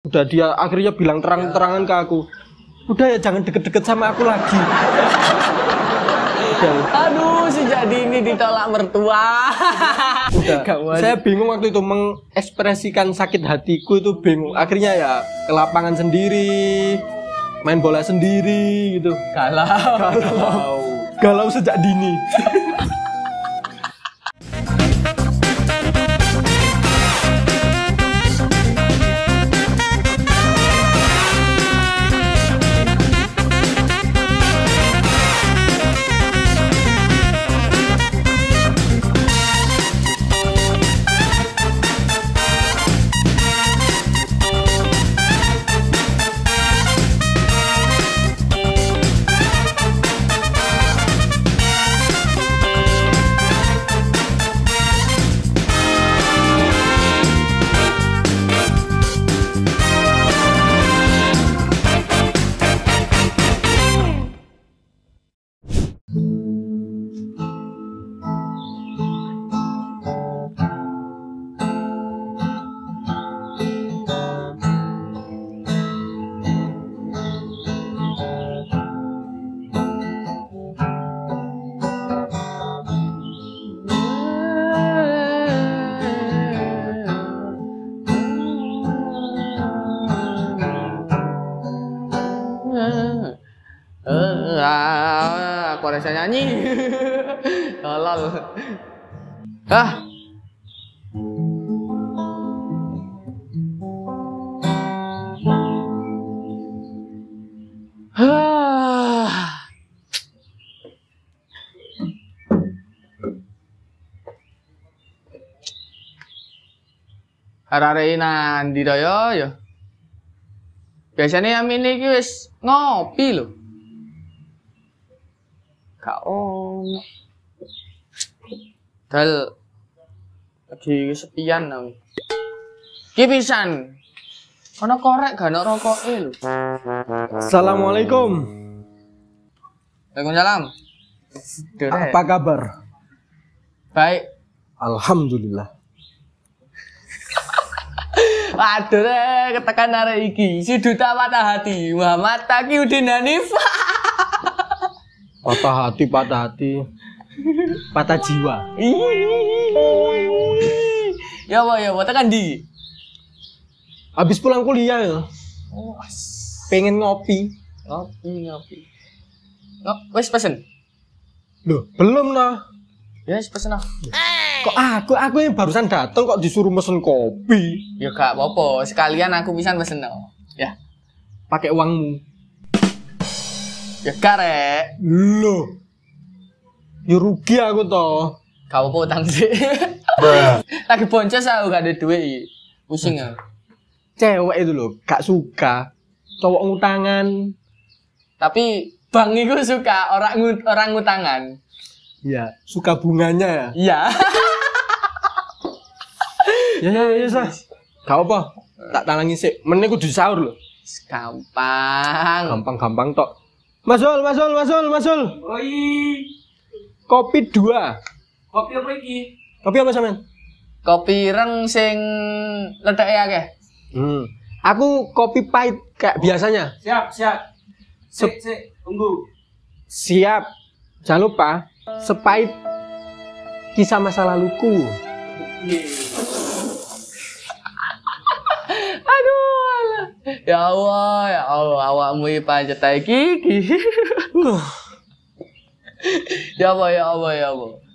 Udah dia akhirnya bilang terang-terangan ke aku. Udah ya jangan deket-deket sama aku lagi. Udah. Aduh, si jadi ini ditolak mertua. Udah. Saya bingung waktu itu mengekspresikan sakit hatiku itu bingung. Akhirnya ya ke lapangan sendiri, main bola sendiri gitu. Galau sejak dini. Aku rasa nyanyi. Tolol. Ah. Arek nandi to ya. Biasane Amin iki wis ngopi lho. Gak ono. Dal lagi kesepian nang. Ki pisan. Ono korek gak ono rokoke lho. Assalamualaikum. Waalaikumsalam. Apa kabar? Baik. Alhamdulillah. Waduh ketekan arek iki. Si duta patah hati. Muhammad Taqiyuddin Hanif. Patah hati, patah jiwa. Ya apa tekan di. Habis pulang kuliah ya. Oh, pengen ngopi. Ngopi. Wes pesen. Loh, belum lah. Ya wes pesen ah. Kok aku yang barusan datang kok disuruh mesen kopi. Ya gak apa-apa, sekalian aku pisan pesen no. Ya. Pakai uangmu. Ya karek. Loh. Ya rugi aku toh. Gak apa-apa utang sih. Lagi boncos aku gak ada duit. Pusing ya. Cewek itu loh, gak suka cowok ngutangan. Tapi bang itu suka orang ngutangan. Iya, suka bunganya ya. Iya. Ya, Sas. Gak apa. Tak talangi sik. Men iku disaur lho. Gampang tok. Masul. Oi. Kopi 2. Kopi apa iki? Kopi apa sampean? Kopi ireng sing ledake akeh. Aku kopi pahit kayak biasanya. Siap. Sik, tunggu. Siap. Jangan lupa sepahit kisah masa laluku. Aduh. Ya Allah, awakmu iki pancet iki. Ya Allah.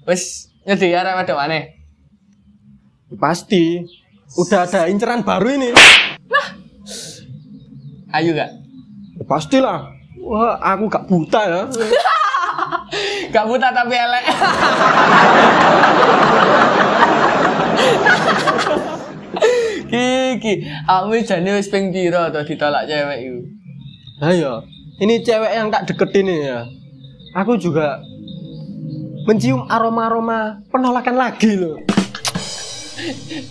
Wis nyedi arek wedok maneh. Pasti. Udah ada inceran baru ini. Ayo gak? Ya, pastilah. Wah, aku gak buta ya. Gak buta tapi elek. Kiki, aku jane wis ping pira to ditolak cewek iku. Ayo, ini cewek yang tak deketin ini ya. Aku juga mencium aroma-aroma penolakan lagi loh.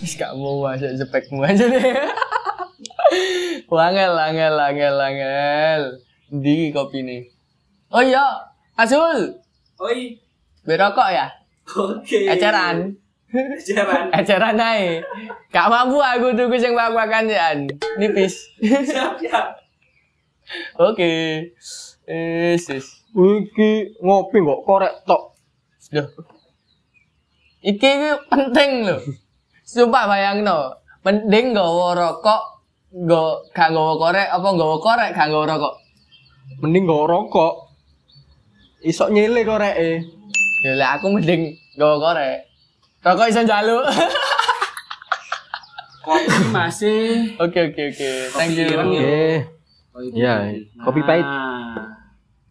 Wis gak mau masuk spekmu aja deh. Angel. Ndi kopine? Oh iya, Azul. Oi. Berokok ya? Oke. Eceran. Eceran ae. Gak mampu aku tuku sing wak-wakan jan. Nipis. Siap, siap. Oke. Sis. Iki ngopi kok korek tok. Loh. Iki penting lho. Sumpah bayangno. Mending nggawa rokok, gak nggawa korek apa nggawa korek gak nggawa rokok. Mending nggawa rokok. Isok nyele koreke. Ya lah aku mending nggawa korek. Rokok iso njaluk. Kopi masih. Oke. Thank you. Oke. Ya, kopi pahit.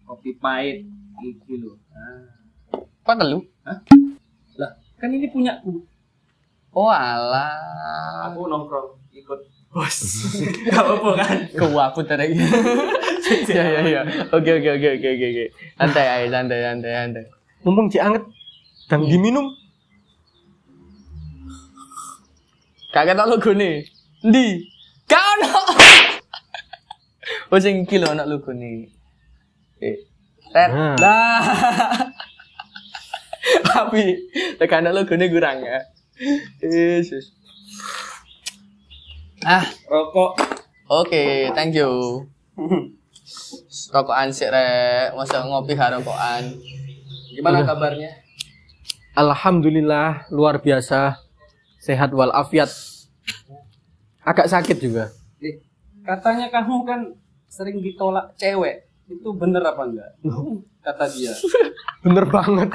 Kopi pahit iki lho. Kok telu? Hah? Lah, kan ini punyaku. Oh alah. Aku nongkrong ikut bos. Gak apa-apa kan? Kau aku tadi. Ya. Oke. Santai. Mumpung cek anget dan diminum. Kakek tak logo nih. Ndi? Gak ono. Oh sing iki lho ana logo nih. Tet. Nah. Lah. Tapi tekan logo nih kurang ya. Yesus. Rokok. Oke, thank you. Rokokan sik rek, masa ngopi gak rokokan. Gimana kabarnya? Alhamdulillah luar biasa. Sehat walafiat. Agak sakit juga. Katanya kamu kan sering ditolak cewek. Itu bener apa enggak? Kata dia. Bener banget.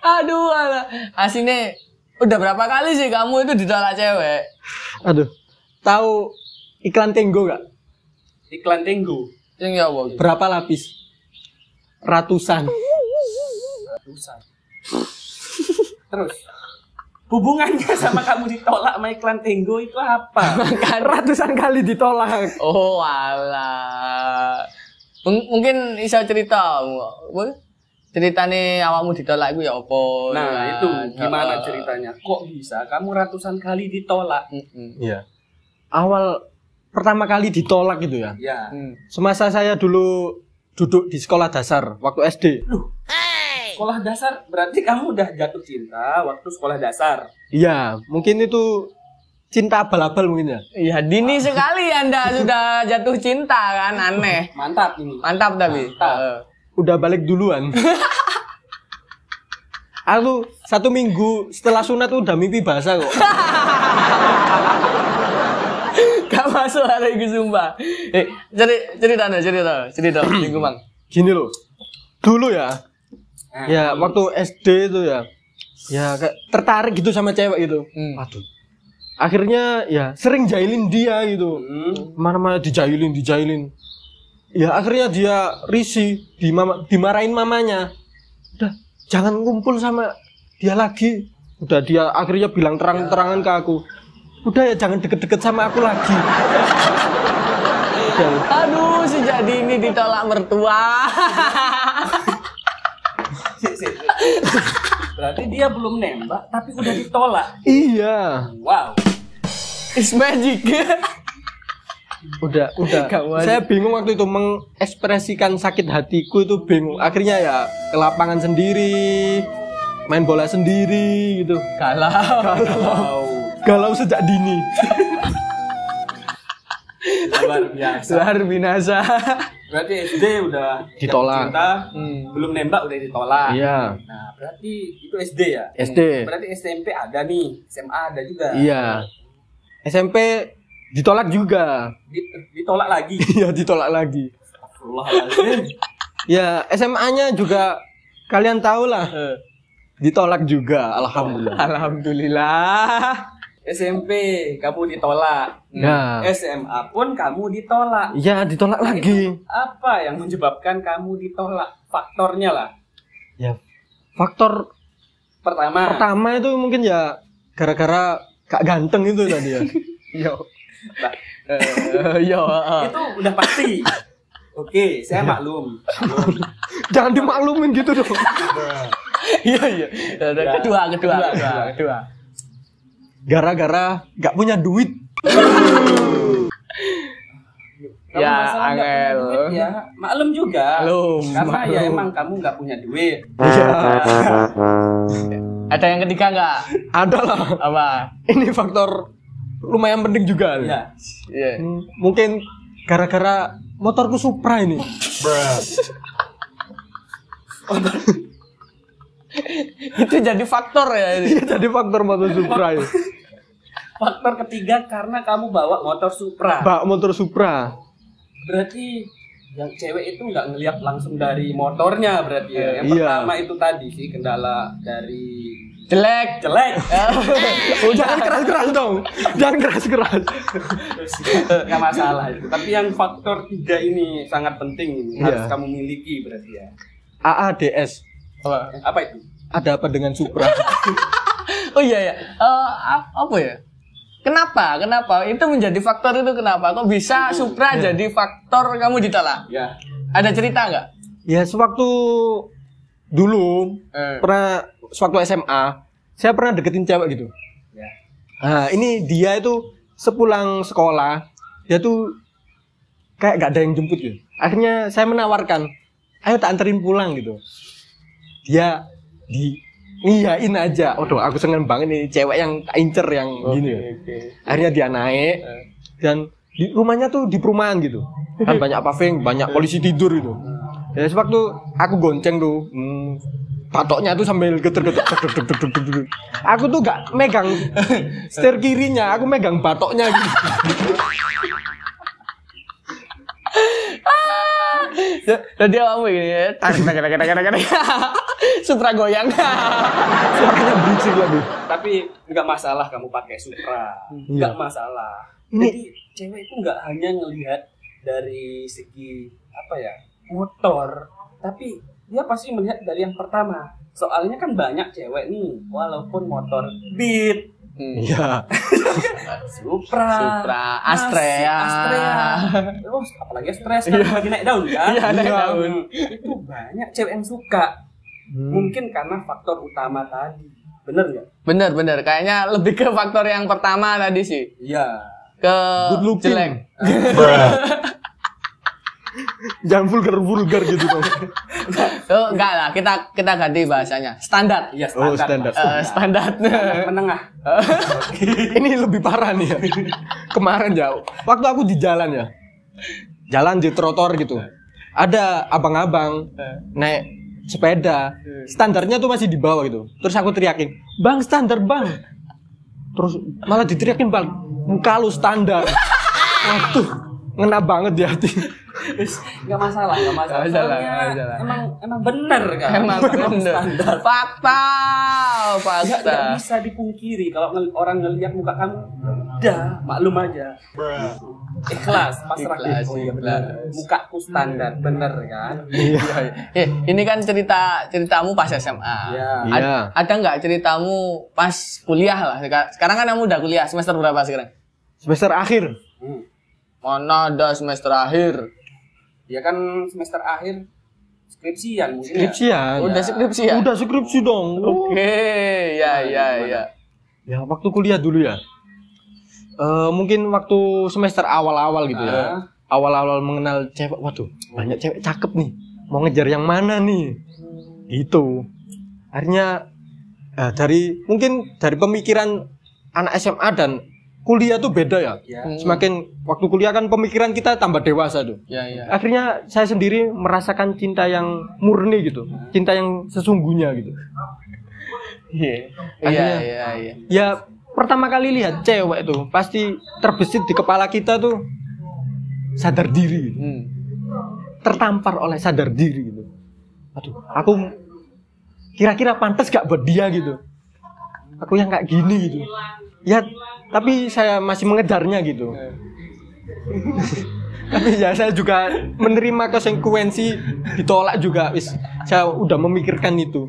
Aduh, alah. Asine udah berapa kali sih kamu itu ditolak cewek? Aduh. Tahu iklan Tenggo gak? Iklan Tenggo. Sing ya apa? Berapa lapis? Ratusan. Terus hubungannya sama kamu ditolak sama iklan Tenggo itu apa? Ratusan kali ditolak. Oh, alah. Mungkin bisa cerita. Ceritane awakmu ditolak iku ya apa? Nah, itu gimana ceritanya? Kok bisa kamu ratusan kali ditolak? Iya. Awal pertama kali ditolak gitu ya. Ya. Semasa saya dulu duduk di sekolah dasar waktu SD. Sekolah dasar berarti kamu udah jatuh cinta waktu sekolah dasar. Iya, mungkin itu cinta abal-abal mungkin ya. Iya, dini sekali Anda sudah jatuh cinta kan, aneh. Mantap ini. Mantap tapi. Udah balik duluan. Aku 1 minggu setelah sunat udah mimpi basah kok. Gak masuk hari ini sumpah. Cerita, minggu Bang. Gini loh. Dulu ya. Ya, waktu SD itu ya. Ya kayak tertarik gitu sama cewek gitu. Waduh. Akhirnya ya sering jahilin dia gitu. Mana-mana dijailin. Ya akhirnya dia risih, dimarahin mamanya. Udah, jangan ngumpul sama dia lagi. Udah dia akhirnya bilang terang-terangan ke aku. Udah ya jangan deket-deket sama aku lagi. Udah. Aduh, sejak dini ditolak mertua. Berarti dia belum nembak tapi udah ditolak. Iya. Wow. It's magic. Udah. Saya bingung waktu itu mengekspresikan sakit hatiku itu bingung. Akhirnya ya ke lapangan sendiri, main bola sendiri gitu. Galau sejak dini. Luar biasa. Berarti SD udah Ditolak. cinta, belum nembak udah ditolak. Iya. Nah, berarti itu SD ya? SD. Berarti SMP ada nih, SMA ada juga. Iya. SMP ditolak juga. Ditolak lagi. Iya, ditolak lagi. Astagfirullahaladzim. Ya, SMA-nya juga kalian tahu lah. Ditolak juga, alhamdulillah. Alhamdulillah. SMP kamu ditolak. Ya. SMA pun kamu ditolak. Iya, ditolak lagi. Apa yang menyebabkan kamu ditolak? Faktornya lah. Ya, faktor pertama itu mungkin ya gara-gara gak ganteng itu tadi ya. Yo. Itu udah pasti. Oke, saya maklum. Jangan dimaklumin gitu dong. Iya. Kedua. Gara-gara gak punya duit. Kalau Ya, masalah nggak punya angel. duit, ya maklum juga. Maklum, Karena ya maklum. emang kamu nggak punya duit. Iya. Ada yang ketiga nggak? Ada lah. Apa? Ini faktor lumayan penting juga. Ya. Iya. Mungkin gara-gara motorku Supra ini. Itu jadi faktor ya ini. Iya, jadi faktor motor Supra ya. Faktor ketiga karena kamu bawa motor Supra. Bawa motor Supra. Berarti yang cewek itu nggak ngelihat langsung dari motornya berarti ya. Yang Iya. pertama itu tadi sih kendala dari Jelek. jelek. Oh, jangan keras-keras dong. Jangan keras-keras. Nggak masalah itu. Tapi yang faktor tiga ini sangat penting ini. Harus kamu miliki berarti ya. AADS. Apa itu? Ada apa dengan Supra? Oh iya ya. Apa ya? Kenapa? Itu menjadi faktor itu kenapa? Kok bisa Supra jadi faktor kamu ditolak? Ya. Ada cerita nggak? Ya, sewaktu dulu sewaktu SMA, saya pernah deketin cewek gitu. Ya. Nah, ini dia itu sepulang sekolah, dia tuh kayak gak ada yang jemput gitu. Akhirnya saya menawarkan, ayo tak anterin pulang gitu. Dia iyain aja. Waduh, aku seneng banget nih cewek yang tak incer yang gini. Akhirnya dia naik dan di rumahnya tuh di perumahan gitu. Kan banyak paving, banyak polisi tidur gitu. Ya sewaktu aku gonceng tuh, patoknya tuh sambil geter-geter. Aku tuh gak megang setir kirinya, aku megang batoknya gitu. Jadi kamu gini ya, tarik. Supra goyang. Suaranya berisik lagi. Tapi nggak masalah kamu pakai Supra. Nggak masalah. Jadi cewek itu nggak hanya ngelihat dari segi apa ya motor, tapi dia pasti melihat dari yang pertama. Soalnya kan banyak cewek nih, walaupun motor Beat, Iya. Supra, Astrea. Oh, apalagi Astrea sekarang lagi naik daun kan? Iya, naik daun. Itu banyak cewek yang suka. Mungkin karena faktor utama tadi. Bener nggak? Bener. Kayaknya lebih ke faktor yang pertama tadi sih. Iya. Ke Good looking. jelek. Jangan vulgar gitu dong. Oh, enggak lah, kita ganti bahasanya. Standar. Iya, Oh, standar. standar. Standar. Menengah. Ini lebih parah nih ya. Kemarin ya, waktu aku di jalan ya. Jalan di trotoar gitu. Ada abang-abang naik sepeda. Standarnya tuh masih di bawah gitu. Terus aku teriakin, "Bang, standar, Bang." Terus malah diteriakin, "Bang, muka lu standar." Waduh, ngena banget di hati. Nggak masalah. Soalnya masalah. Emang bener kan? Emang bener. Standar. Fakta. Nggak bisa dipungkiri kalau orang ngelihat muka kamu, udah maklum aja. Ikhlas, pasrah. Ikhlas, Oh iya ikhlas. benar. Mukaku standar, bener kan? Ini kan ceritamu pas SMA. Iya. Ada nggak ceritamu pas kuliah lah? Sekarang kan kamu udah kuliah, semester berapa sekarang? Semester akhir. Mana ada semester akhir? Ya kan semester akhir skripsian mungkin. Skripsian. Udah skripsi ya? Udah skripsi dong. Oke, ya. Ya waktu kuliah dulu ya. Mungkin waktu semester awal-awal gitu ya. Awal-awal mengenal cewek, waduh, banyak cewek cakep nih. Mau ngejar yang mana nih? Gitu. Akhirnya mungkin dari pemikiran anak SMA dan kuliah tuh beda ya. Semakin waktu kuliah kan pemikiran kita tambah dewasa tuh. Ya. Akhirnya saya sendiri merasakan cinta yang murni gitu. Cinta yang sesungguhnya gitu. Iya. Ya pertama kali lihat cewek tuh pasti terbesit di kepala kita tuh sadar diri, tertampar oleh sadar diri gitu. Aduh, aku kira-kira pantas gak buat dia gitu. Aku yang kayak gini gitu. Ya, tapi saya masih mengejarnya gitu. Tapi ya saya juga menerima konsekuensi ditolak juga. Saya udah memikirkan itu.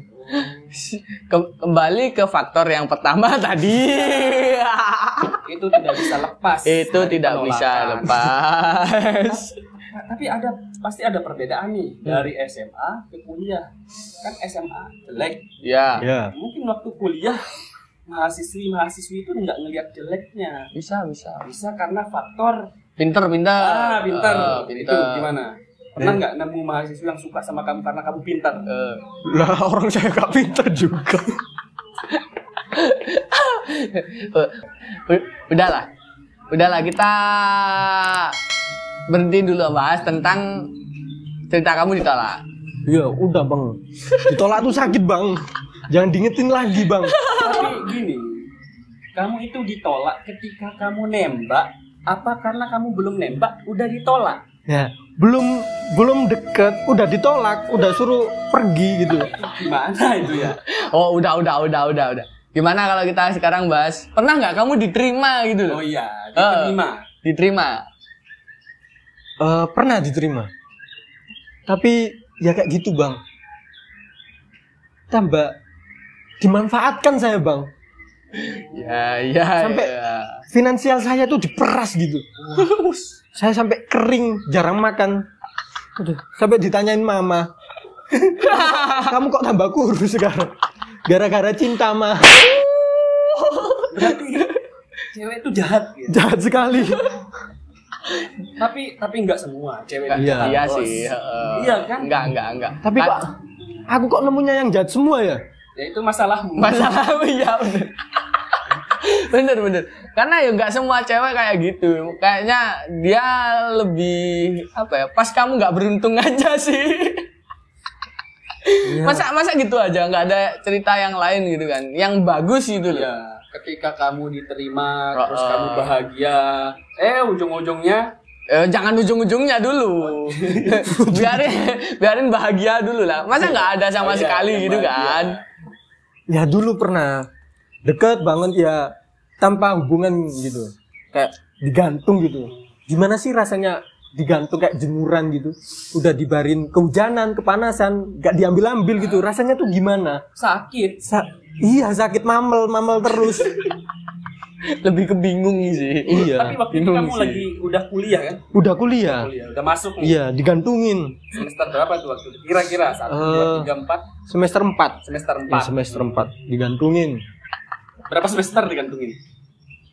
Kembali ke faktor yang pertama tadi. Itu tidak bisa lepas. Itu dari tidak penolakan. bisa lepas. Tapi pasti ada perbedaan nih dari SMA ke kuliah. Kan SMA jelek. Ya. Mungkin waktu kuliah mahasiswi itu nggak ngelihat jeleknya. Bisa. Bisa karena faktor Pinter. pintar. Itu Pinter. gimana? Pernah nggak nemu mahasiswa yang suka sama kamu karena kamu pintar? Lah orang saya gak pintar juga. Udahlah kita berhenti dulu bahas tentang cerita kamu ditolak. Iya, udah bang. Ditolak tuh sakit bang. Jangan diingetin lagi bang. Tapi gini, kamu itu ditolak ketika kamu nembak, apa karena kamu belum nembak udah ditolak? Ya, belum deket, udah ditolak, udah suruh pergi gitu. Gimana itu ya? Oh, udah. Gimana kalau kita sekarang bahas, pernah nggak kamu diterima gitu loh? Oh iya, diterima. Diterima. Pernah diterima. Tapi ya kayak gitu bang. Tambah dimanfaatkan saya bang. Ya. Sampai finansial saya tuh diperas gitu. Saya sampai kering, jarang makan. Aduh, sampai ditanyain mama. Kamu kok tambah kurus sekarang? Gara-gara cinta mah. Berarti cewek itu jahat ya? Jahat sekali. Tapi enggak semua cewek itu Iya. jahat. Iya Bos. sih. Iya kan? Enggak. Tapi kok aku kok nemunya yang jahat semua ya? Ya itu masalahmu. Masalahmu ya bener. Karena ya nggak semua cewek kayak gitu. Kayaknya dia lebih apa ya? Pas kamu nggak beruntung aja sih. Iya. Masa gitu aja nggak ada cerita yang lain gitu kan? Yang bagus gitu loh. Ya, ketika kamu diterima, Oh, terus kamu bahagia, ujung-ujungnya Jangan ujung-ujungnya dulu. biarin bahagia dulu lah. Masa nggak ada sama sekali gitu bahagia. kan? Ya dulu pernah deket banget ya tanpa hubungan gitu, kayak digantung gitu. Gimana sih rasanya digantung kayak jemuran gitu? Udah dibarin kehujanan, kepanasan, gak diambil-ambil gitu. Rasanya tuh gimana? sakit. Iya sakit mamel terus. Lebih kebingung sih. Iya. Tapi waktu itu bingung kamu sih. lagi udah kuliah kan? Udah kuliah. Udah masuk nih. Iya digantungin. Semester berapa tuh waktu itu? Kira-kira 1, 2, 3, 4. Semester 4. Semester 4. Ya, semester 4 digantungin. Berapa semester digantungin?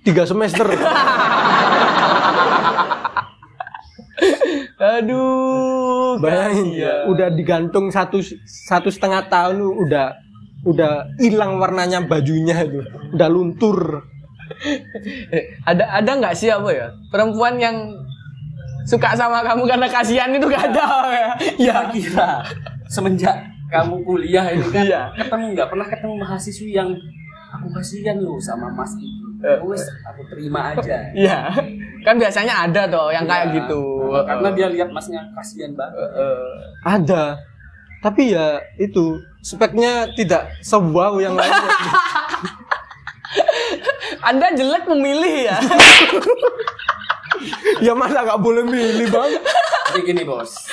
3 semester. Aduh, Bayangin kasihan. ya, udah digantung 1,5 tahun udah hilang warnanya bajunya itu, udah luntur. Ada nggak sih apa ya perempuan yang suka sama kamu karena kasihan itu gak ada ya? Ya kira semenjak kamu kuliah ini kan Iya. pernah ketemu mahasiswi yang aku kasihan loh sama Mas ini. Wes aku terima aja. Iya, kan biasanya ada tuh yang kayak Iya. gitu. Karena dia lihat Masnya kasihan banget. Ada, tapi ya itu speknya tidak sewow yang lainnya. Anda jelek memilih ya. Ya masa nggak boleh milih bang? Jadi gini bos,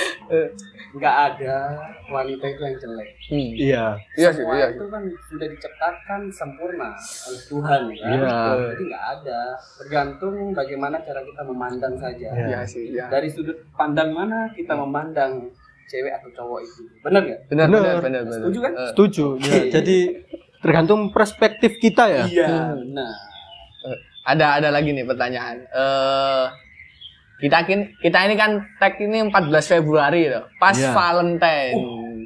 nggak ada wanita itu yang jelek. Iya. Iya sih, Semua iya. itu kan sudah diciptakan sempurna oleh Tuhan kan. Iya. Jadi nggak ada, tergantung bagaimana cara kita memandang saja. Iya sih, iya. Dari sudut pandang mana kita memandang cewek atau cowok itu, benar nggak? Benar. Setuju kan? Setuju. Ya, jadi tergantung perspektif kita ya. Iya. Nah, Ada lagi nih pertanyaan. Kita ini kan tag ini 14 Februari loh. Pas Iya. Valentine.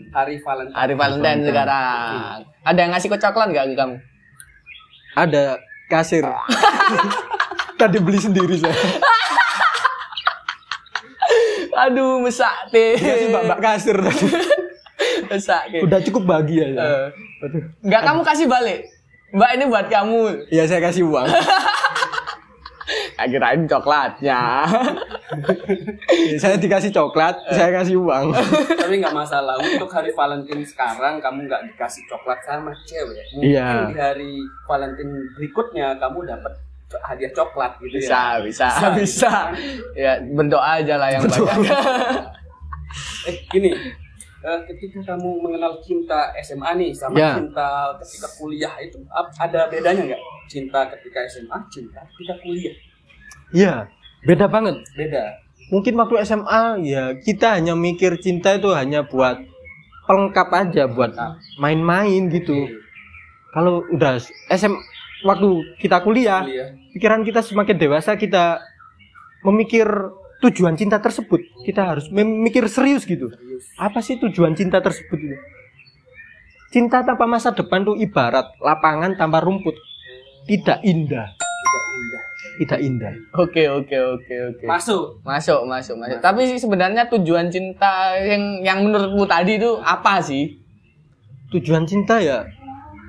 hari Valentine. Hari Valentine sekarang. Ada yang ngasih coklat nggak ke kamu? Ada kasir. Tadi beli sendiri saya. Aduh, mesak teh. Iya sih mbak kasir tadi. Mesak teh. Udah cukup bahagia ya. Aduh. Nggak kamu kasih balik. Mbak ini buat kamu. Iya saya kasih uang. Kirain coklatnya. Saya dikasih coklat, saya kasih uang. Tapi nggak masalah. Untuk hari Valentine sekarang kamu nggak dikasih coklat sama cewek. Mungkin Iya. di hari Valentine berikutnya kamu dapat hadiah coklat gitu ya. Bisa. Ya, berdoa aja lah yang banyak. Gini, ketika kamu mengenal cinta SMA nih sama Ya. cinta ketika kuliah itu ada bedanya nggak? Cinta ketika SMA, cinta ketika kuliah. Iya, beda banget. Beda. Mungkin waktu SMA ya kita hanya mikir cinta itu hanya buat pelengkap aja, buat main-main gitu. Kalau udah waktu kita kuliah, pikiran kita semakin dewasa, kita memikir tujuan cinta tersebut. Kita harus memikir serius gitu. Apa sih tujuan cinta tersebut itu? cinta tanpa masa depan tuh ibarat lapangan tanpa rumput. Tidak indah. Tidak indah. Tidak indah. Oke. Masuk. Masuk. Tapi sebenarnya tujuan cinta yang menurutmu tadi itu apa sih? Tujuan cinta ya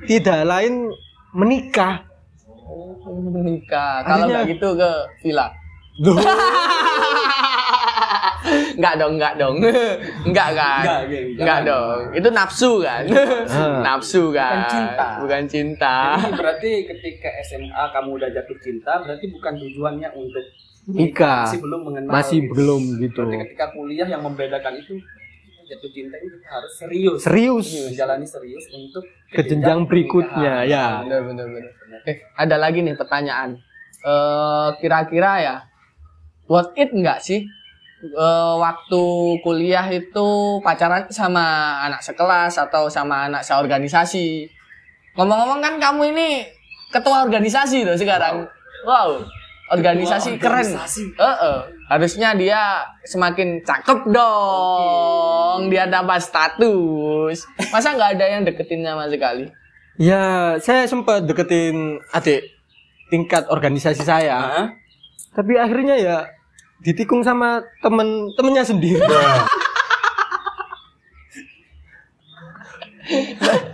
tidak lain menikah. Menikah. Kalau Akhirnya- nggak gitu ke villa. Loh, Enggak dong. Enggak kan? Enggak dong. Itu nafsu kan? Nafsu kan? Bukan cinta. Jadi berarti ketika SMA kamu udah jatuh cinta, berarti bukan tujuannya untuk nikah. Masih belum mengenal. Masih belum gitu. Berarti ketika kuliah yang membedakan itu jatuh cinta itu harus serius. Serius. Menjalani serius untuk Ke jenjang berikutnya ya. Benar. Ada lagi nih pertanyaan. Kira-kira ya, worth it nggak sih waktu kuliah itu pacaran sama anak sekelas atau sama anak seorganisasi? Ngomong-ngomong kan kamu ini ketua organisasi tuh sekarang. Wow, organisasi Ketua keren. organisasi. Harusnya dia semakin cakep dong. Dia dapat status. Masa nggak ada yang deketin sama sekali? Ya, saya sempat deketin adik tingkat organisasi saya. Hah? Tapi akhirnya ya ditikung sama temennya sendiri.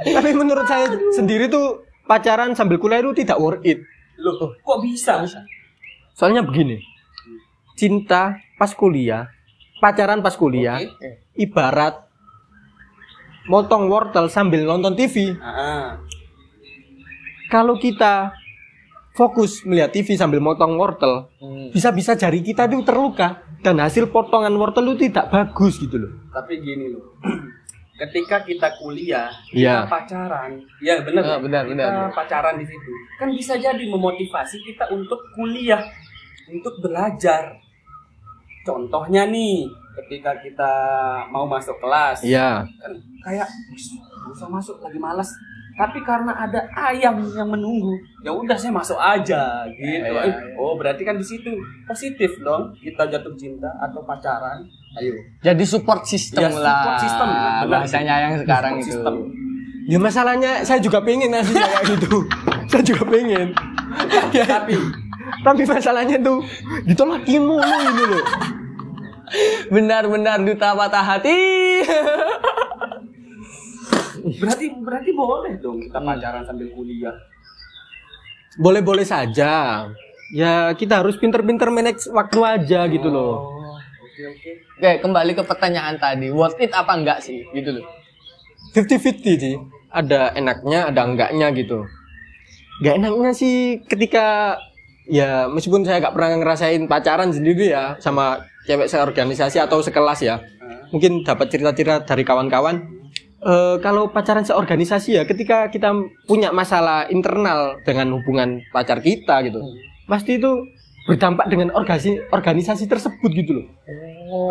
Tapi menurut saya sendiri tuh pacaran sambil kuliah itu tidak worth it. Loh, kok bisa? Soalnya begini, cinta pas kuliah, pacaran pas kuliah, Oke. ibarat motong wortel sambil nonton TV. Kalau kita fokus melihat TV sambil motong wortel, bisa-bisa jari kita itu terluka dan hasil potongan wortel itu tidak bagus gitu loh. Tapi gini loh. Ketika kita kuliah, Iya. kita pacaran. Ya benar. Benar. Kita pacaran di situ. Kan bisa jadi memotivasi kita untuk kuliah, untuk belajar. Contohnya nih, ketika kita mau masuk kelas, Iya. kan kayak bisa masuk lagi malas. Tapi karena ada ayam yang menunggu, ya udah saya masuk aja gitu. Iya. Oh, berarti kan di situ positif dong kita jatuh cinta atau pacaran. Ayo. Jadi support system Ya, lah. support system. Benar. Bahasanya yang sekarang Support itu. system. Ya masalahnya saya juga pengen aslinya kayak gitu. Saya juga pengen. Ya, tapi masalahnya tuh ditolakin mulu ini loh. Benar-benar duta patah hati. Berarti boleh dong kita pacaran sambil kuliah. Boleh-boleh saja. Ya kita harus pinter-pinter manage waktu aja gitu loh. Oke. Oke, kembali ke pertanyaan tadi. Worth it apa enggak sih? Gitu loh. 50-50 sih. Ada enaknya, ada enggaknya gitu. Gak enaknya sih ketika ya meskipun saya gak pernah ngerasain pacaran sendiri ya sama cewek seorganisasi atau sekelas ya. Mungkin dapat cerita-cerita dari kawan-kawan. Kalau pacaran seorganisasi ya ketika kita punya masalah internal dengan hubungan pacar kita gitu. Pasti itu berdampak dengan organisasi tersebut gitu loh.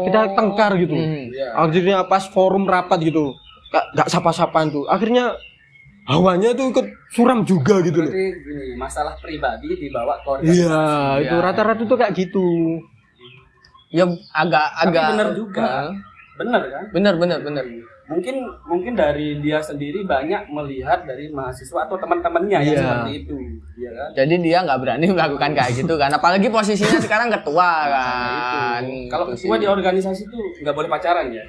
Kita tengkar gitu. Akhirnya pas forum rapat gitu, gak sapa-sapaan tuh. Akhirnya hawanya tuh ikut suram juga gitu loh. Berarti gini, masalah pribadi dibawa ke organisasi. Iya, itu rata-rata tuh kayak gitu. Ya agak Tapi benar juga. Benar kan? Benar. Mungkin dari dia sendiri banyak melihat dari mahasiswa atau teman-temannya yang Iya. seperti itu, ya kan? Jadi dia nggak berani melakukan kayak gitu kan. Apalagi posisinya sekarang ketua kan. Kalau ketua di organisasi itu nggak boleh pacaran ya?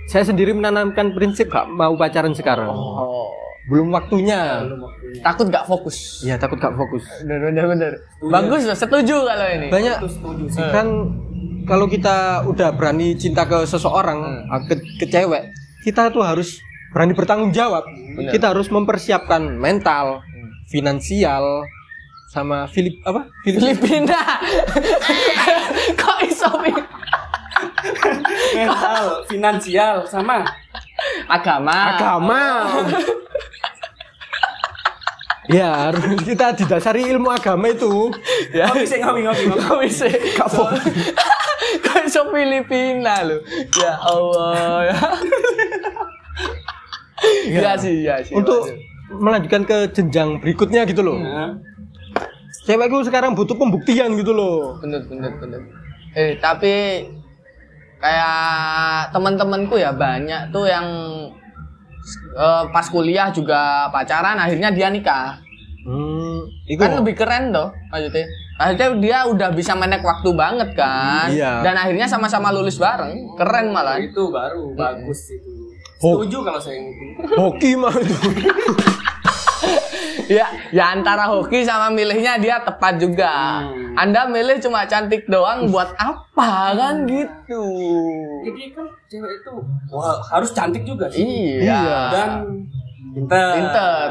Saya sendiri menanamkan prinsip gak mau pacaran sekarang. Oh. Belum waktunya. Takut nggak fokus. Iya, takut gak fokus. Bener. Bagus loh, setuju kalau ini. Banyak Setuju sih. kan kalau kita udah berani cinta ke seseorang, ke cewek, kita tuh harus berani bertanggung jawab. Kita harus mempersiapkan mental, finansial, sama Filipina. Kok iso Mental, finansial, sama agama. Ya, harus kita didasari ilmu agama itu. Ya. ngopi. Kok bisa? Kok iso Filipina loh. Ya Allah. Ya sih. Untuk melanjutkan ke jenjang berikutnya gitu loh. Cewekku sekarang butuh pembuktian gitu loh. Bener. Tapi kayak teman-temanku ya banyak tuh yang pas kuliah juga pacaran, akhirnya dia nikah. Iku Kan lebih keren tuh maksudnya. Maksudnya dia udah bisa manage waktu banget kan. Iya. Dan akhirnya sama-sama lulus bareng. Keren malah. Itu baru bagus itu. Setuju kalau saya itu. hoki mah itu. Ya antara hoki sama milihnya dia tepat juga. Anda milih cuma cantik doang buat apa kan gitu. Jadi kan cewek itu harus cantik juga sih. Iya. Dan pinter.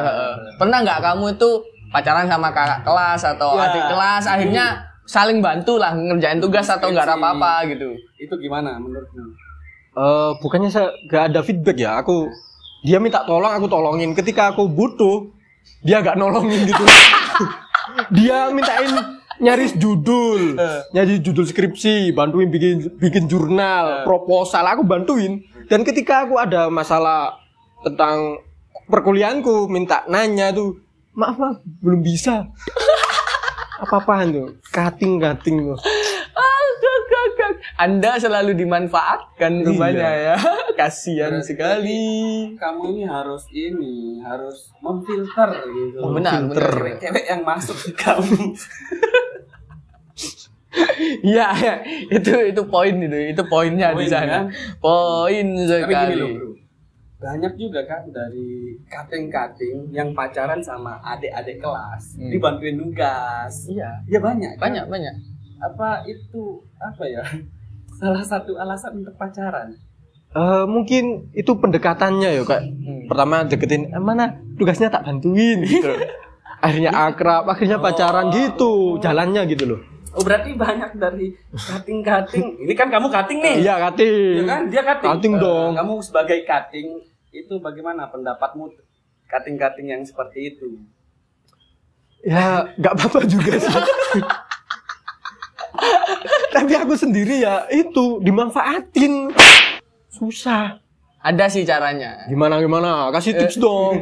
Pernah nggak kamu itu pacaran sama kakak kelas atau Iya. adik kelas, akhirnya saling bantu lah ngerjain tugas atau nggak ada apa-apa gitu? Itu gimana menurutmu? Bukannya saya gak ada feedback ya. Dia minta tolong, aku tolongin. Ketika aku butuh, dia gak nolongin gitu. Dia mintain nyaris judul, nyari judul skripsi, bantuin bikin jurnal, proposal, aku bantuin. Dan ketika aku ada masalah tentang perkuliahanku, minta nanya tuh, maaf belum bisa. Apa-apaan tuh, cutting tuh. Anda selalu dimanfaatkan rupanya ya. Kasihan Berarti sekali. Kamu ini harus memfilter gitu. Oh, benar. Cewek-cewek yang masuk ke kamu. Iya, itu poin itu poinnya di Poin, sana. kan? Poin Tapi gini sekali. loh bro, banyak juga kan dari cutting yang pacaran sama adik-adik kelas, dibantuin tugas. Iya, Ya banyak. Kan? banyak. Apa itu ya? Salah satu alasan untuk pacaran. Mungkin itu pendekatannya ya kak. Pertama deketin, mana tugasnya tak bantuin gitu. Akhirnya akrab, akhirnya pacaran gitu, jalannya gitu loh. Oh berarti banyak dari cutting. Ini kan kamu cutting nih. Iya cutting. Ya kan? Dia cutting. Cutting dong. Kamu sebagai cutting itu bagaimana pendapatmu cutting yang seperti itu? Ya nggak apa-apa juga sih. Tapi aku sendiri ya itu dimanfaatin. Susah. Ada sih caranya. Gimana? Kasih tips dong.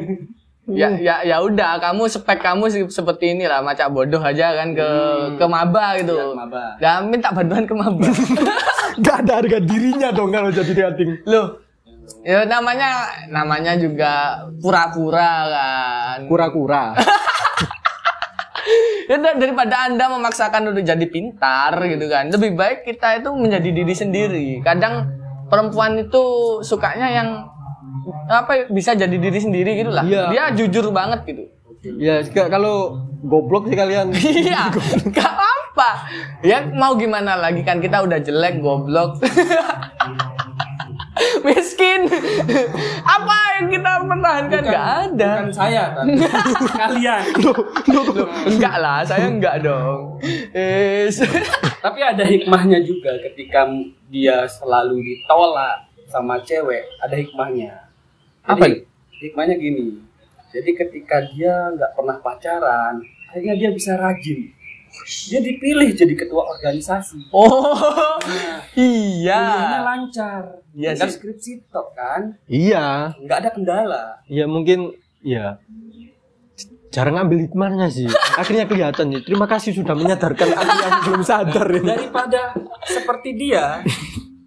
Ya udah, spek kamu seperti inilah, macam bodoh aja kan ke maba gitu. Iya, maba. Dan minta bantuan ke maba. Gak ada harga dirinya dong kalau jadi cutting. Loh. Ya namanya juga pura-pura kan. Kura-kura. Ya, daripada Anda memaksakan untuk jadi pintar gitu kan. Lebih baik kita itu menjadi diri sendiri. Kadang perempuan itu sukanya yang bisa jadi diri sendiri gitu lah. Iya. Dia jujur banget gitu. Ya kalau goblok sih kalian. Iya, gak apa. Ya mau gimana lagi kan, kita udah jelek, goblok. Miskin. Apa yang kita pertahankan? Gak ada. Bukan saya kan. Kalian. Enggak lah, saya enggak dong. Tapi ada hikmahnya juga ketika dia selalu ditolak sama cewek, ada hikmahnya. Apa Jadi, hikmahnya gini. Jadi ketika dia nggak pernah pacaran, akhirnya dia bisa rajin. Dia dipilih jadi ketua organisasi. Oh, iya. Kuliahnya lancar. Iya Nggak sih. skripsi tok kan. Iya. Nggak ada kendala. Ya mungkin ya jarang ambil hikmahnya sih. Akhirnya kelihatan nih. Terima kasih sudah menyadarkan aku yang belum sadar ini. Daripada seperti dia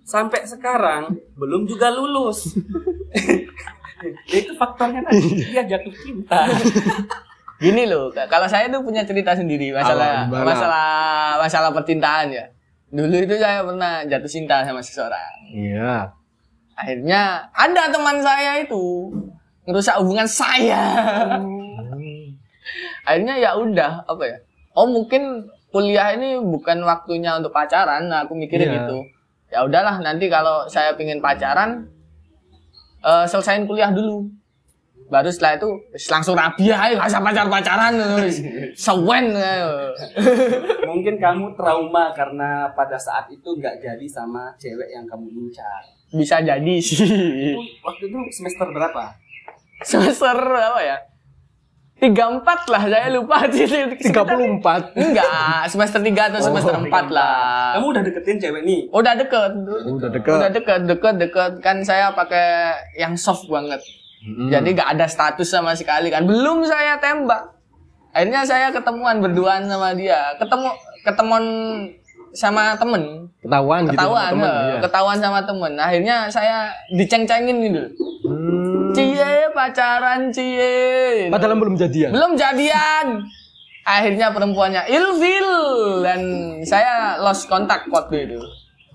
sampai sekarang belum juga lulus. Itu faktornya tadi dia jatuh cinta. Gini loh, kalau saya tuh punya cerita sendiri masalah percintaan ya. Dulu itu saya pernah jatuh cinta sama seseorang. Iya. Akhirnya ada teman saya itu ngerusak hubungan saya. Akhirnya ya udah, apa ya? Oh mungkin kuliah ini bukan waktunya untuk pacaran. Nah, aku mikirin Iya. gitu. Ya udahlah, nanti kalau saya pingin pacaran, selesain kuliah dulu. Baru setelah itu langsung rabi aja, gak usah pacaran sewen. Mungkin kamu trauma karena pada saat itu nggak jadi sama cewek yang kamu incar. Bisa jadi sih. Waktu itu semester berapa? Semester apa ya? 34 lah, saya lupa sih. 34. Enggak, semester 3 atau semester 4 lah. Kamu udah deketin cewek nih? Udah deket. Udah deket. Kan saya pakai yang soft banget. Jadi gak ada status sama sekali kan. Belum saya tembak. Akhirnya saya ketemuan berduaan sama dia. Ketemuan sama temen. Ketahuan gitu. sama temen, iya. Ketahuan sama temen. Akhirnya saya diceng-cengin gitu. Cie pacaran cie. Padahal belum jadian. Belum jadian. Akhirnya perempuannya ilfil dan saya lost kontak waktu itu.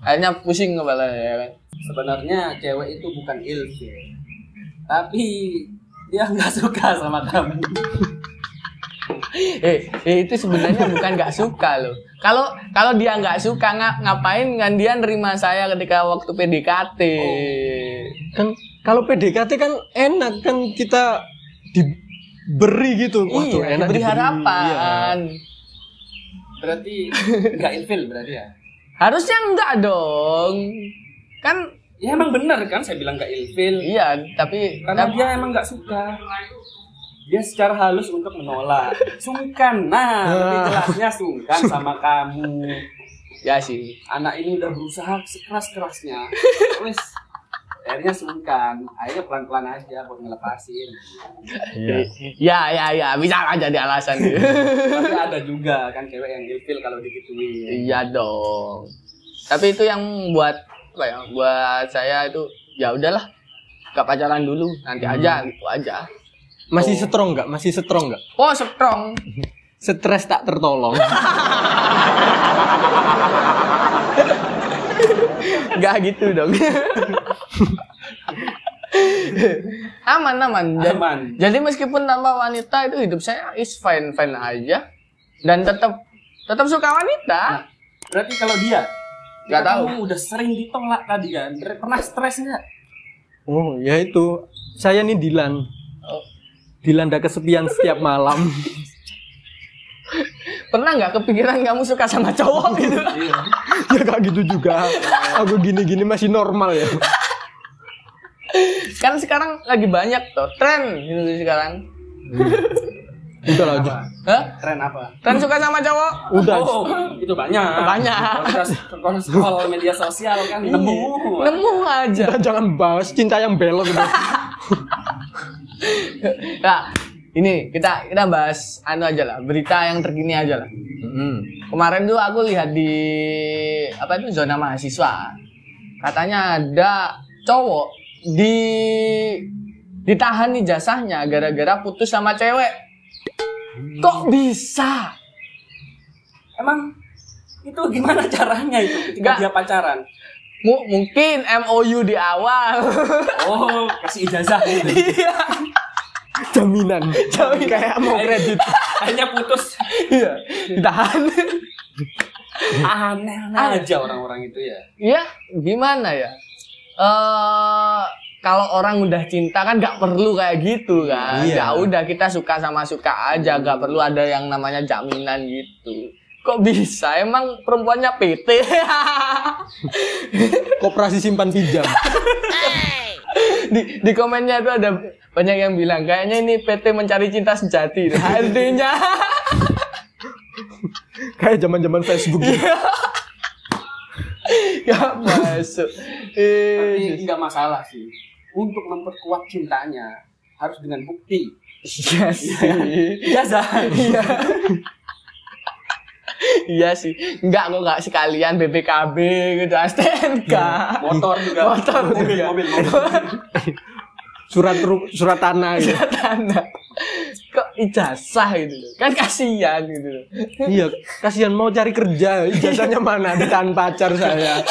Akhirnya pusing kepala ya kan. Sebenarnya cewek itu bukan ilfil, tapi dia nggak suka sama kamu. Itu sebenarnya bukan nggak suka loh. Kalau dia nggak suka ngapain kan dia nerima saya ketika waktu PDKT. Kan kalau PDKT kan enak kan kita diberi gitu. Waduh, Iya, enak diberi diberi. harapan. Berarti nggak ilfil berarti ya? Harusnya enggak dong. Kan Ya emang benar kan saya bilang nggak ilfil. iya, tapi Karena dia emang nggak suka. Dia secara halus untuk menolak. Sungkan. Nah, lebih jelasnya sungkan sama kamu. ya sih. Anak ini udah berusaha sekeras-kerasnya. Wes, akhirnya sungkan. Akhirnya pelan-pelan aja buat ngelepasin. Iya. Ya, bisa aja jadi alasan. Tapi ada juga kan cewek yang ilfil kalau digituin. Iya dong. Tapi itu yang buat apa ya? Buat saya itu ya udahlah. Gak pacaran dulu, nanti aja gitu aja. Masih strong nggak? Masih strong nggak? Oh, strong. Stres tak tertolong. Gak gitu dong. Aman. Aman. Jadi meskipun tanpa wanita itu hidup saya is fine aja dan tetap suka wanita. Nah, berarti kalau dia Nggak tahu. Kamu udah sering ditolak tadi kan? Pernah stres nggak? Oh, ya itu. Saya nih Dilan. Oh. Dilanda kesepian setiap malam. Pernah nggak kepikiran kamu suka sama cowok gitu? Ya gak gitu juga. Aku gini-gini masih normal ya. Kan sekarang lagi banyak tuh tren gitu sekarang. Udah lah. Apa? Hah? Tren apa? Tren suka sama cowok? Udah. Oh, itu banyak. Kalau scroll media sosial kan nemu. Nemu aja. Udah jangan bahas cinta yang belok gitu. Nah, ini kita bahas aja lah, berita yang terkini aja lah. Kemarin tuh aku lihat di apa itu zona mahasiswa. Katanya ada cowok ditahan ijazahnya gara-gara putus sama cewek. Kok bisa? Emang itu gimana caranya itu ketika Nggak. dia pacaran? Mungkin MOU di awal. Oh, kasih ijazah gitu. Iya. Jaminan. Kayak mau kredit. Akhirnya putus. Iya. Ditahan. Aneh aja orang-orang itu ya. Iya, gimana ya? Kalau orang udah cinta kan nggak perlu kayak gitu kan. Iya. Ya udah kita suka sama suka aja, nggak perlu ada yang namanya jaminan gitu. Kok bisa? Emang perempuannya PT? Koperasi simpan pinjam. di komennya itu ada banyak yang bilang kayaknya ini PT mencari cinta sejati. Artinya Kayak zaman-zaman Facebook gitu. nggak masuk. Tapi nggak masalah sih. Untuk memperkuat cintanya harus dengan bukti. Iya sih. Ijazah. Iya. Iya sih. Nggak sekalian BPKB gitu, STNK. Motor juga. Motor juga. Mobil. Surat tanah gitu. Tanah. Kok ijazah gitu loh. Kan kasihan gitu loh. Iya, kasihan mau cari kerja, ijazahnya mana? Ditahan pacar saya.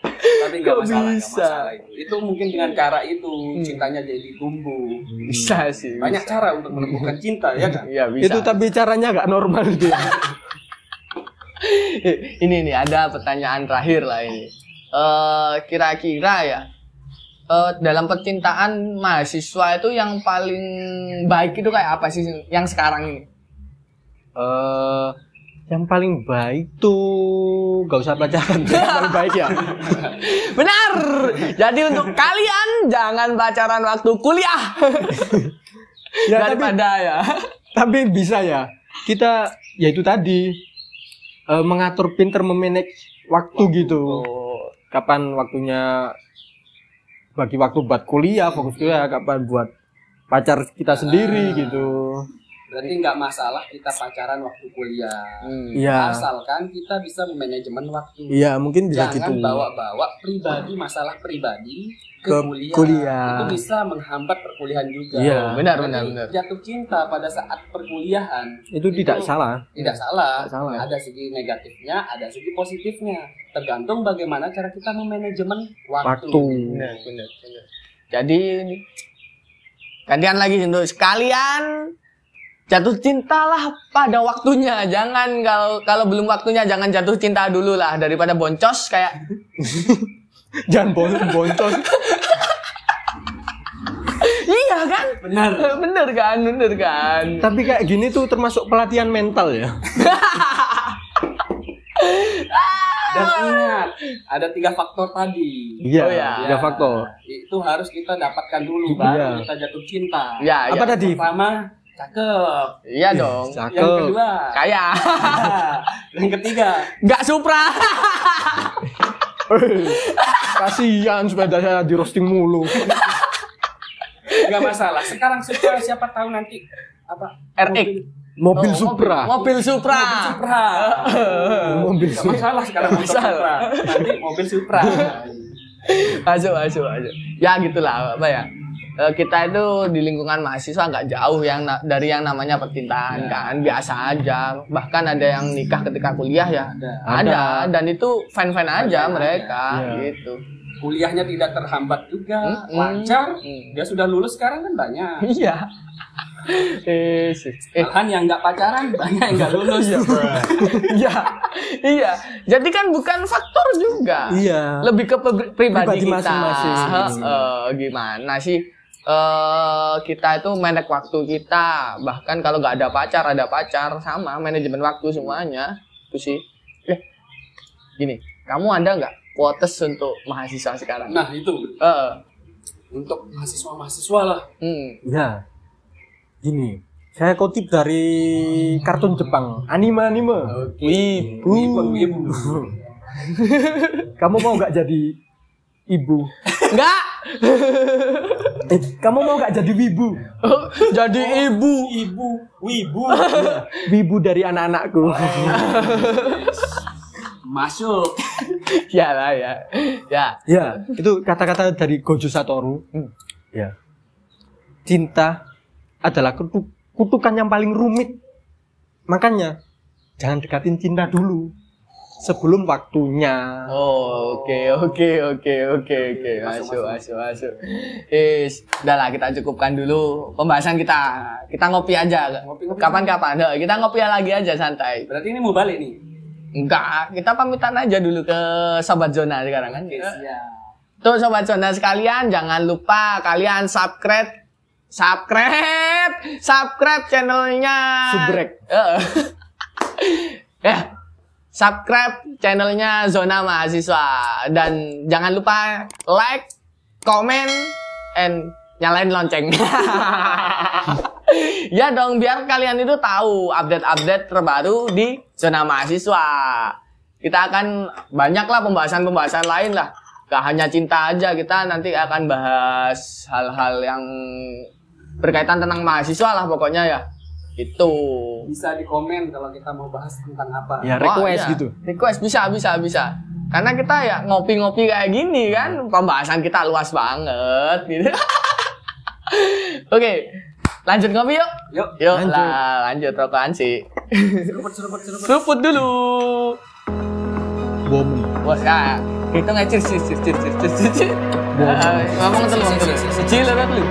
Tapi nggak Kok masalah, nggak bisa? masalah itu. Itu mungkin dengan cara itu cintanya jadi tumbuh. Bisa sih. Banyak cara untuk menumbuhkan cinta ya kan? Iya bisa. Itu tapi caranya nggak normal gitu ya. Ini nih ada pertanyaan terakhir lah ini. Kira-kira ya dalam percintaan mahasiswa itu yang paling baik itu kayak apa sih yang sekarang ini? Yang paling baik tuh gak usah pacaran. Yang paling baik ya. Benar. Jadi untuk kalian jangan pacaran waktu kuliah. Ya, Daripada ya. tapi bisa ya. Kita ya itu tadi mengatur pinter memanage waktu gitu. Kapan waktunya bagi waktu buat kuliah, fokus kuliah, kapan buat pacar kita sendiri gitu. Berarti nggak masalah kita pacaran waktu kuliah. Iya. Asalkan kita bisa manajemen waktu. Iya, mungkin bisa Jangan gitu. bawa-bawa pribadi, masalah pribadi ke Ke kuliah. kuliah. Itu bisa menghambat perkuliahan juga. Iya. Benar, Jadi, benar, benar. Jatuh cinta pada saat perkuliahan Itu tidak salah. Tidak salah. Tidak salah. Ada segi negatifnya, ada segi positifnya. Tergantung bagaimana cara kita memanajemen waktu. Benar. Jadi gantian lagi untuk sekalian jatuh cintalah pada waktunya. Jangan kalau belum waktunya jangan jatuh cinta dulu lah daripada boncos kayak Jangan boncos. iya kan? Benar. Bener kan? Tapi kayak gini tuh termasuk pelatihan mental ya. Dan ingat, ada 3 faktor tadi. Iya, Oh, iya. 3 faktor. Itu harus kita dapatkan dulu, Iya. baru kita jatuh cinta. Ya, Apa ya. tadi? Pertama, cakep. Iya dong. Yang Cakep. kedua, Kaya. yang ketiga, Nggak Supra. Kasihan sepedanya di roasting mulu. nggak masalah. Sekarang Supra, siapa tahu nanti apa? RX. Mobil Oh, Supra. Mobil Supra. Supra. Mobil Nggak Supra. masalah sekarang motor Masalah. Supra. Nanti mobil Supra. Masuk. Ya gitulah apa ya. Kita itu di lingkungan mahasiswa nggak jauh dari yang namanya percintaan kan, biasa aja. Bahkan ada yang nikah ketika kuliah ya. Ada. Dan itu fan-fan aja Fan-fan mereka aja. gitu. Kuliahnya tidak terhambat juga, Mm-mm. lancar. Mm. Dia sudah lulus sekarang kan banyak. Iya. Malahan yang nggak pacaran banyak yang nggak lulus. Iya. Jadi kan bukan faktor juga. Iya. Lebih ke pribadi Pribadi kita. masing-masing. Gimana sih? Kita itu manage waktu kita. Bahkan kalau nggak ada pacar sama manajemen waktu semuanya. Itu sih. Gini, kamu ada nggak quotes untuk mahasiswa sekarang? Nah itu untuk mahasiswa lah. Ya. Gini, saya kutip dari kartun Jepang, anime. Ibu. Kamu mau nggak jadi ibu? Enggak. Kamu mau nggak jadi wibu? Jadi ibu. Wibu. Wibu dari anak-anakku. Masuk. Ya lah ya. Ya, itu kata-kata dari Gojo Satoru. Ya. Cinta adalah kutukan yang paling rumit. Makanya jangan dekatin cinta dulu sebelum waktunya. Oh, oke. Masuk. Udah lah kita cukupkan dulu pembahasan kita. Kita ngopi aja. Ngopi. Kapan-kapan. Kita ngopi lagi aja santai. Berarti ini mau balik nih. Enggak, kita pamitan aja dulu ke Sobat Zona sekarang kan. Oke, siap. Tuh Sobat Zona sekalian, jangan lupa kalian subscribe channelnya. Subrek. Ya, subscribe channelnya Zona Mahasiswa dan jangan lupa like, comment, and nyalain lonceng. Ya dong, biar kalian itu tahu update-update terbaru di Zona Mahasiswa. Kita akan banyaklah pembahasan-pembahasan lain lah. Gak hanya cinta aja, kita nanti akan bahas hal-hal yang berkaitan tentang mahasiswa lah pokoknya ya. Itu. Bisa di komen kalau kita mau bahas tentang apa. Ya, request iya. gitu. Request bisa. Karena kita ya ngopi-ngopi kayak gini kan, pembahasan kita luas banget gitu. Oke, lanjut ngopi yuk. Yuk lanjut rokokan sih. Seruput dulu. Bom. Wah, ya. Itu ngecir. Ngomong terus. Cil dulu.